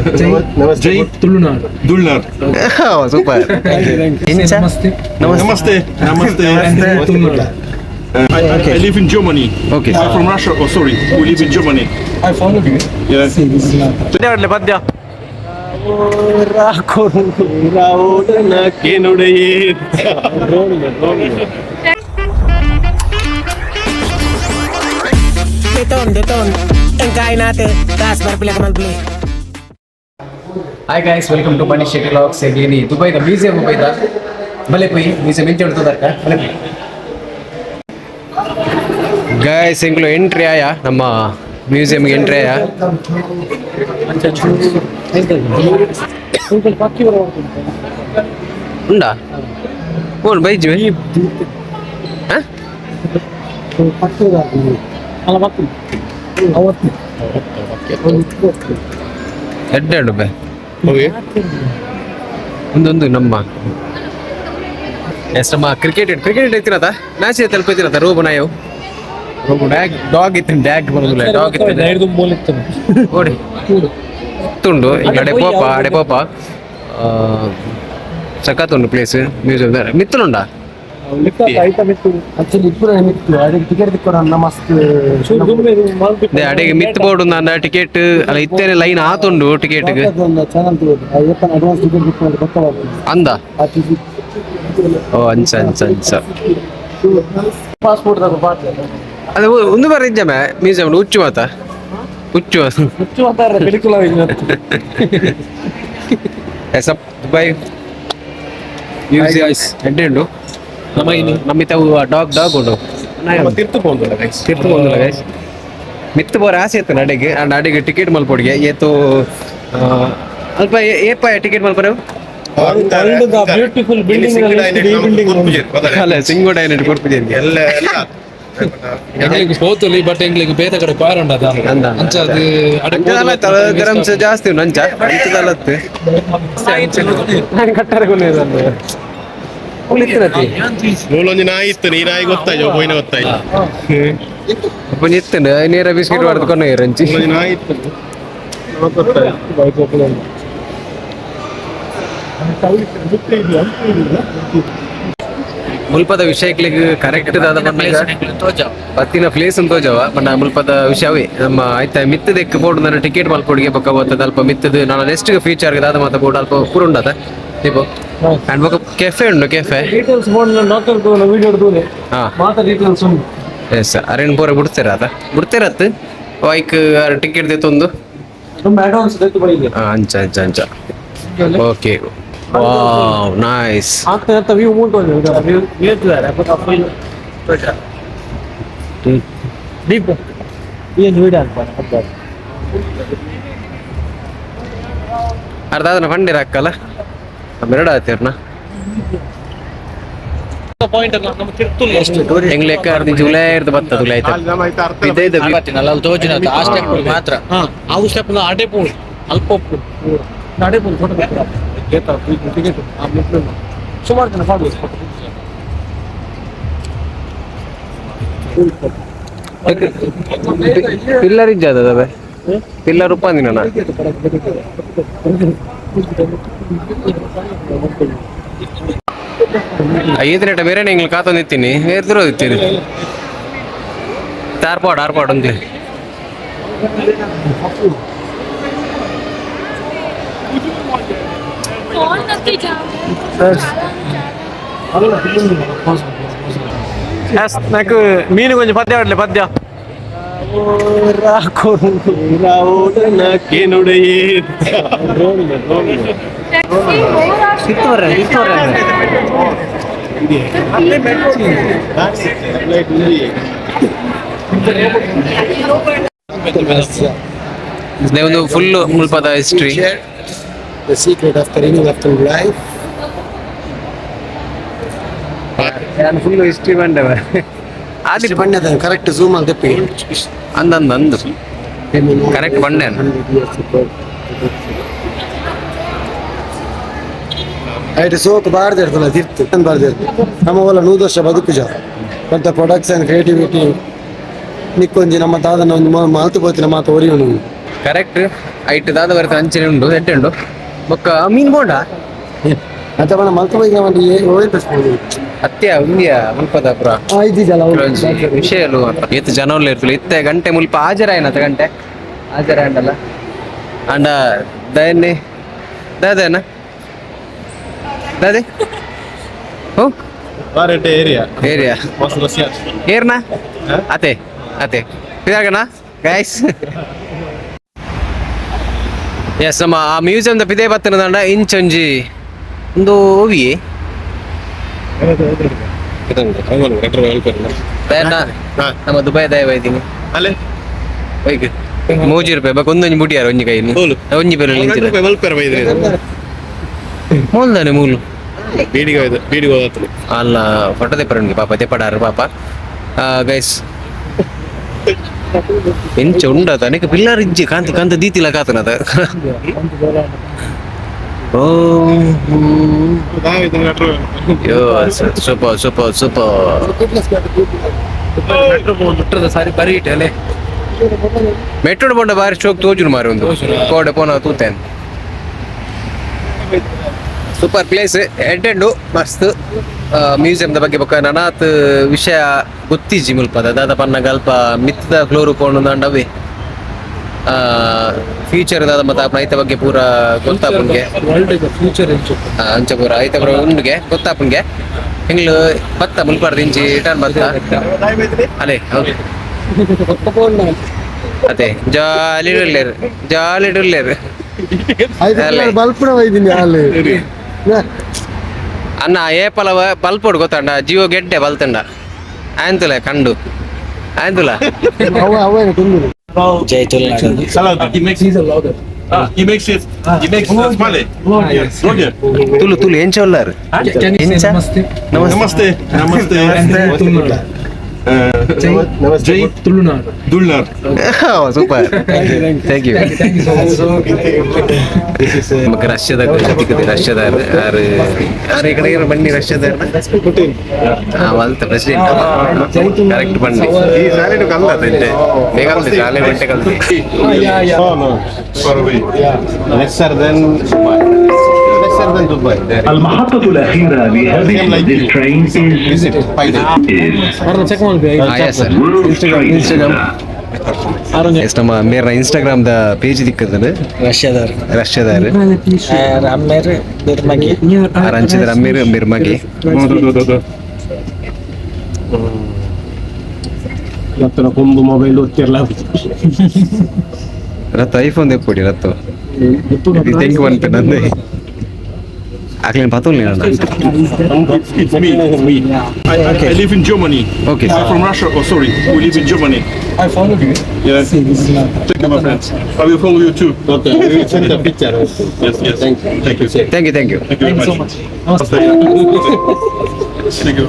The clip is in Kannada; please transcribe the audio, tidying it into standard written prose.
Jai Tulunad. Dulnar. Oh, super. Incha? Namaste. Namaste. Namaste. Tulunad. I live in Germany. Okay. I'm from Russia. Oh, sorry. We live in Germany. I follow you. Yeah. ಪದ್ಯ ಪದ್ಯ Deton. Engkain natin. Taas para pila ka mag-play. Hi guys welcome to Mani Shetty vlogs ಇಲ್ಲಿ ದುಬೈದ ಮ್ಯೂಸಿಯಂ ಹೋಯ್ದ ಮಲೆಪುಯಿ ಮ್ಯೂಸಿಯಂ ಎಂತ ಹೇಳ್ತದಕ್ಕ ಮಲೆಪುಯಿ ಗೈಸ್ ಎಂಕ್ಲು ಎಂಟ್ರಿ ಆಯ ನಮ್ಮ ಮ್ಯೂಸಿಯಂಗೆ ಎಂಟ್ರಿ ಆಯ ಉಂಡಾ ಓನ್ ಬೈಜ್ವೆ ಹಾಂ ಎರಡು ಬೈ ಒಂದೊಂದು ನಮ್ಮ ಎಷ್ಟಮ್ಮ ಕ್ರಿಕೆಟ್ ಐತಿರತ್ತ ಮ್ಯಾಚ್ ತಲುಪೈತಿರತ್ತ ರೋಬು ನಾಯವು ರೋಬು ಡಾಗ್ ಇತ್ತು ಡ್ಯಾಗ್ ಬರೋದಿಲ್ಲ ಡಾಗ್ ಇತ್ತು ಓಡಿ ತುಂಡು ಈಗ ಅಡೆಪೋಪ ಸಖತ್ತುಂಡು ಪ್ಲೇಸ್ ಮ್ಯೂಸಿಯಂ ಮಿತ್ತುಂಡಾ ಅಡೆಗೆ ಮಿತ್ ಬೋರ್ಡ್ ಅಂದ ಟಿಕೆಟ್ ಅಲ್ಲ ಇತ್ತೇನೆ ಲೈನ್ ಆತುಂಡು ಟಿಕೆಟ್ ಅಂದ ಓ ಅಂಚ ಅದು ಒಂದು ಬಾರ ಇಜ್ಜಮೆ ಮ್ಯೂಸಿಯಂ ಹುಚ್ಚು ಮಾತ ಹುಚ್ಚು ದುಬೈ ಮ್ಯೂಸಿಯಂ ಎಡ್ಡೆಂಡು ನಮ್ಮಿತ್ತ ಡಾಗ್ ಉಂಡು ತಿರ್ತು ಪೋಂದುಲ್ಲ ಗೈಸ್ ಮಿತ್ತು ಬೋರ ಆಸೆ ಇತ್ತು ಅಡೆಗೆ ಟಿಕೆಟ್ ಮಲ್ಪೊಡಿಗೆ ಏತು ಅಲ್ಪ ಏಪ ಟಿಕೆಟ್ ಮಲ್ಪರು ಬ್ಯೂಟಿಫುಲ್ ಬಿಲ್ಡಿಂಗ್ ಅಲ್ಲ ಸಿಂಗೋಡ ಏನಿಟ್ಟು ಕೊಡ್ಪಿದೆ ಹೋತಲಿ ಬಟ್ ಎಂಗ್ಲಿಗೆ ಬೇರೆ ಕಡೆ ಪಾರಂಡ ಅಂಚದು ಗರಮ್ಸ್ ಜಾಸ್ತಿ ಉಂಟು ಅಂಚ ಅಂಚದಲ್ಲತ್ತು ಮೂಲೊಂದು ನಾಯಿ ಇತ್ತು ಈ ನಾಯಿ ಗೊತ್ತಾಯ್ತು ಹೋಯ್ನ ಗೊತ್ತಾಯ್ತು ಅಪ್ಪ ನಿತ್ತಂಡು ನೇರ ಬಿಸ್ಕಿಟ್ ಹೊಡೆದುಕೊಂಡು ರಂಚಿ ನಾಯಿ ಇತ್ತು ಮುಲ್ಪದ ವಿಷಯಕ್ಕೆ ಕರೆಕ್ಟ್ ಪತ್ತಿನ ಪ್ಲೇಸ್ ಅಂತ ತೋಜವ ಬಣ್ಣ ಮುಲ್ಪದ ವಿಷಯವೇ ನಮ್ಮ ಆಯ್ತಾ ಮಿತ್ತದಕ್ಕೆ ಬೋರ್ಡ್ ನನ್ನ ಟಿಕೆಟ್ ಮಲ್ಪೊಡಿಗೆ ಪಕ್ಕ ಬರ್ತದೆ ಅಲ್ಪ ಮಿತ್ತದು ನಾನು ನೆಕ್ಸ್ಟ್ ಫ್ಯೂಚರ್ಗೆ ದಾದ ಮಾತ ಬೋರ್ಡ್ ಅಲ್ಪ ಪೂರುಂಡದ ದೀಪು ಅಂಡ್ ಬೊಕ್ಕ ಕೆಫೆ ಉಂಡು ಕೆಫೆ ಡೀಟೇಲ್ಸ್ ಬೋರ್ಡ್ ನಾಲ್ಕು ವಿಡಿಯೋ ಹಿಡಿದು ಮಾತಾ ಡೀಟೇಲ್ಸ್ ಉಂಟು ಎಸ್ ಅರೇನ್ ಪೂರ ಬಿಡ್ತಿರತ್ ವೈಕ್ ಟಿಕೆಟ್ ದೆತ್ತೊಂದು ತುಂಬ ಅಡ್ವಾನ್ಸ್ ದೆತ್ತು ಬೈಗೆ ಅಂಚ ಓಕೆ ವಾವ್ ನೈಸ್ ಆಗ್ತಾ ವ್ಯೂ ಉಂಟು ವ್ಯೂ ಹೇಳ್ತಿದ್ದಾರೆ ಡೀಪ್ ಏನು ವಿಡಿಯೋ ಅಂತ ಅರ್ಧ ಅದನ್ನ ಫಂಡಿರ ಹಾಕಲ್ಲ ಎರಡು ಆಯ್ತಿರ್ನ ಹೆಂಗ್ ಲೆಕ್ಕ ಅರ್ಧ ಜುಲೈ ಇರ್ದು ಬರ್ತದ ಜುಲೈ ಮಾತ್ರ ಆ ಸ್ಟೆಪ್ ಅಡೆ ಪೋಣು ಅಲ್ಪ ಅಡೆ ಪೋಣು ಫೋಟೋ ಟಿಕೆಟ್ ಸುಮಾರು ಜನ ಫಾಲೋ ಪಿಲ್ಲರ್ ಇಜ್ಜದ ಪಿಲ್ಲರ್ ಉಪ್ಪಂದಿನ ಐದನೇಟ ಬೇರೆ ನಿಂಗ್ಳು ಕಾತೊಂದಿತ್ತೀನಿ ಎರ್ದಿರೋದಿತ್ತೀನಿ ಆರ್ಪಾಡು ಅಂತ నాకు మీను కొంచెం పద్య ఆడలే పద్య ಒಂದು ಫುಲ್ ಮುಲ್ಪದ history The secret of the renewal of the life. ನಾನು ಫುಲ್ ಹಿಸ್ಟ್ರಿ ಬಂದವ ಆದಿ ಬಣ್ಣದ ಕರೆಕ್ಟ್ ಝೂಮ್ ಅಲ್ಲಿ ತೆಪ್ಪಿ ಅಂದು ಕರೆಕ್ಟ್ ಬಂಡೆ ಐಟ್ ಸೋಕ್ ಬಾರ್ದು ಇರ್ತಲ್ಲ ತಿರ್ತು ಬಾರ್ದು ನಮ್ಮ ಒಲ್ಲ 100 ವರ್ಷ ಬದುಕು ಜಾ ಅಂತ ಪ್ರೊಡಕ್ಷನ್ ಕ್ರಿಯೇಟಿವಿಟಿ ನಿಕ್ಕೊಂಜಿ ನಮ್ಮ ತಾದನ ಒಂದು ಮಾತು ಬೋತಿನ ಮಾತು ಒರಿಯೋನು ಕರೆಕ್ಟ್ ಐಟ್ ದಾದ ಬರುತ್ತೆ ಅಂಚನೆ ಉಂಡು ಎಡ್ಡೆ ಉಂಡು ಬೊಕ್ಕ ಮೀನ್ ಬೋಂಡ ಅಥವಾ ಮಲ್ಕ ಬೈಗೆ ಒಂದು ಅತ್ಯ ಉಂದಿಯ ಮುಲ್ಪದ ಪುರ ವಿಷಯ ಎತ್ತು ಜನ ಇರ್ತಲ್ಲ ಇತ್ತೆ ಗಂಟೆ ಮುಲ್ಪ ಹಾಜರಾಯನತ್ತ ಗಂಟೆ ಹಾಜರಾಯಂಡಲ್ಲ ಅಂಡ ದಯನ್ನೇ ದಾದೇನ ದಾದೆ ಓ Varete area. Area Mas Rusia. ಏರ್ನ ಅತೆ ಅತೆ ಇದಾಗಣ ಗೈಸ್ ಎಸ್ ನಮ್ಮ ಆ ಮ್ಯೂಸಿಯಂ ಪಿದೆ ಬತ್ತನದಂಡ ಇಂಚೊಂಜಿ ಒಂದು ಓವಿ Angolo, retro welcome. ದಯನ ಹಾ. ನಮ್ಮ ದುಬೈ ದಯ ಬೈತೀನಿ Ale. ಬೈಕ್ ₹30 ಬಕ್ ಒಂದೊಂಜಿ ಮುಡಿಯಾರ ಒಂಜಿ ಕೈಲಿ ಹೋಲು. ಒಂಜಿ ಬೇರೆ ನಿಂತಿದೆ Welcome ಬೈದ್ರಿ. ಮೂಲ್ದಾನೆ ಮೂಲು ಬೀಡಿಗೆ ಹೋದತ್ತಲಿ. ಅಲ್ಲ ಫೋಟೋ ತೆಪ್ಪರನ್ಗೆ ಪಾಪ ತೆಪ್ಪಡಾರು ಪಾಪ ಗೈಸ್ ಎಂಚ ಉಂಡತ ಅನೇಕ ಪಿಲ್ಲರ್ ಇಜ್ಜಿ ಕಾಂತಿ ಕಾಂತ ದೀತಿಲ ಕಾತನದ ಓ David retro. ಯೋ ಸೂಪರ್ ಸೂಪರ್ ಸೂಪರ್ ಸಾರಿ ಬರೀ ಇಟ್ಟಲೆ ಮೆಟ್ರೋಡ್ ಬಂಡ ಬಾರಿ ಸ್ಟೋಕ್ ತೋಜುನು ಮಾರಿ ಒಂದು ಕೋಡೆ ಪೋನ ತೂತೇನ್ ಸೂಪರ್ ಪ್ಲೇಸ್ ಎಡ್ಡೆಂಡು ಮಸ್ತ್ ಮ್ಯೂಸಿಯಂದ ಬಗ್ಗೆ ಬೊಕ್ಕ ನನಾತ್ ವಿಷಯ ಗೊತ್ತಿಜ್ಜಿ ಮುಲ್ಪದ ದಾದ ಪನ್ನಗ ಅಲ್ಪ ಮಿತ್ತದ ಫ್ಲೋರ್ ಉಕೊಂಡು ಅಂಡವೆ ಫ್ಯೂಚರ್ ದಾದ ಮತ್ತೆ ಆಪನ ಐತ ಬಗ್ಗೆ ಪೂರ ಗೊತ್ತಾಪನ್ಗೆ ಫ್ಯೂಚರ್ ಅಂಚ ಪೂರ ಐತ ಪೂರ ಉಂಡ್ಗೆ ಗೊತ್ತಾಪನ್ಗೆ ಹಿಂಗ್ಲು ಬತ್ತ ಮುಲ್ಪಾರ್ದು ಇಂಚಿ ರಿಟರ್ನ್ ಬತ್ತ ಅಲೆ ಹೌದು ಅದೇ ಜಾಲಿ ಇಡಲೇರು ಬಲ್ಪುರ ಒಯ್ದೀನಿ ಅಲ್ಲಿ ಅನ್ನ ಏಪಲ ಬಲ್ಪೋಡು ಗೊತ್ತಂಡ ಜಿಯೋ ಗೆಡ್ಡೆ ಬಲ್ತಂಡ ಆಯ್ತುಲ ಕಂಡು ಆಯ್ತುಲ ಅವೇನು ತಿಂದು ಜೈ ತುಲ್ನಾಡು He makes it. He makes smile. Roger. Tulu ಎಂಚೊಲ್ಲಾರು ನಮಸ್ತೆ Namaste. Namaste. ಜೈ Tulunadu Dulnar. Super thank you ನಮಗೆ ರಷ್ಯಾದ ಸಿಕ್ಕದೆ ರಷ್ಯಾದ ಯಾರು ಯಾರು ಈ ಕಡೆ ಬನ್ನಿ ರಷ್ಯಾದ walta ಪ್ರೆಸಿಡೆಂಟ್ ಕರೆಕ್ಟ್ ಬನ್ನಿ ಈ ಸಾರಿ ಕಲ್ಲ ತಿಂತೆ ಬೇಗ ಶಾಲೆ ಗಂಟೆ ಕಲ್ತಿ Oh no. Far away. Lesser than Dubai. المحطة الأخيرة لهذه this train is check ಮಾಡ್ಬೇಕು ಎಸ್ ಸರ್ ಇನ್ಸ್ಟಾಗ್ರಾಮ್ ಎಸ್ ನಮ್ಮ ಮೇರ ಇನ್ಸ್ಟಾಗ್ರಾಮ್ ದ ಪೇಜ್ ದಿಕ್ಕದ ರಷ್ಯಾದಾರು ಅಮ್ಮೇರ್ ಬಿರ್ಮಗಿ ಅರಂಚಿದ್ರ ಅಮ್ಮೀರ್ ಬಿರ್ಮಗೆ Lattano combo mobile otterla. ರತ್ತು ಐಫೋನ್ ತೆಕ್ಕೊಡಿ ರತ್ತು ತೆಂಕು ಬಂತು ನಂದೆ ಆಗ್ಲೇನು ಪತೋಲ್ ನೀನು It's me. I live in Germany. Okay. I'm from Russia. Oh, sorry. We live in Germany. I followed you. Yeah. Thank you, my friends. I will follow you too. Okay. We will send a picture. Yes, yes. Thank you. Thank you Thank you very Thank you so much. much. Thank you.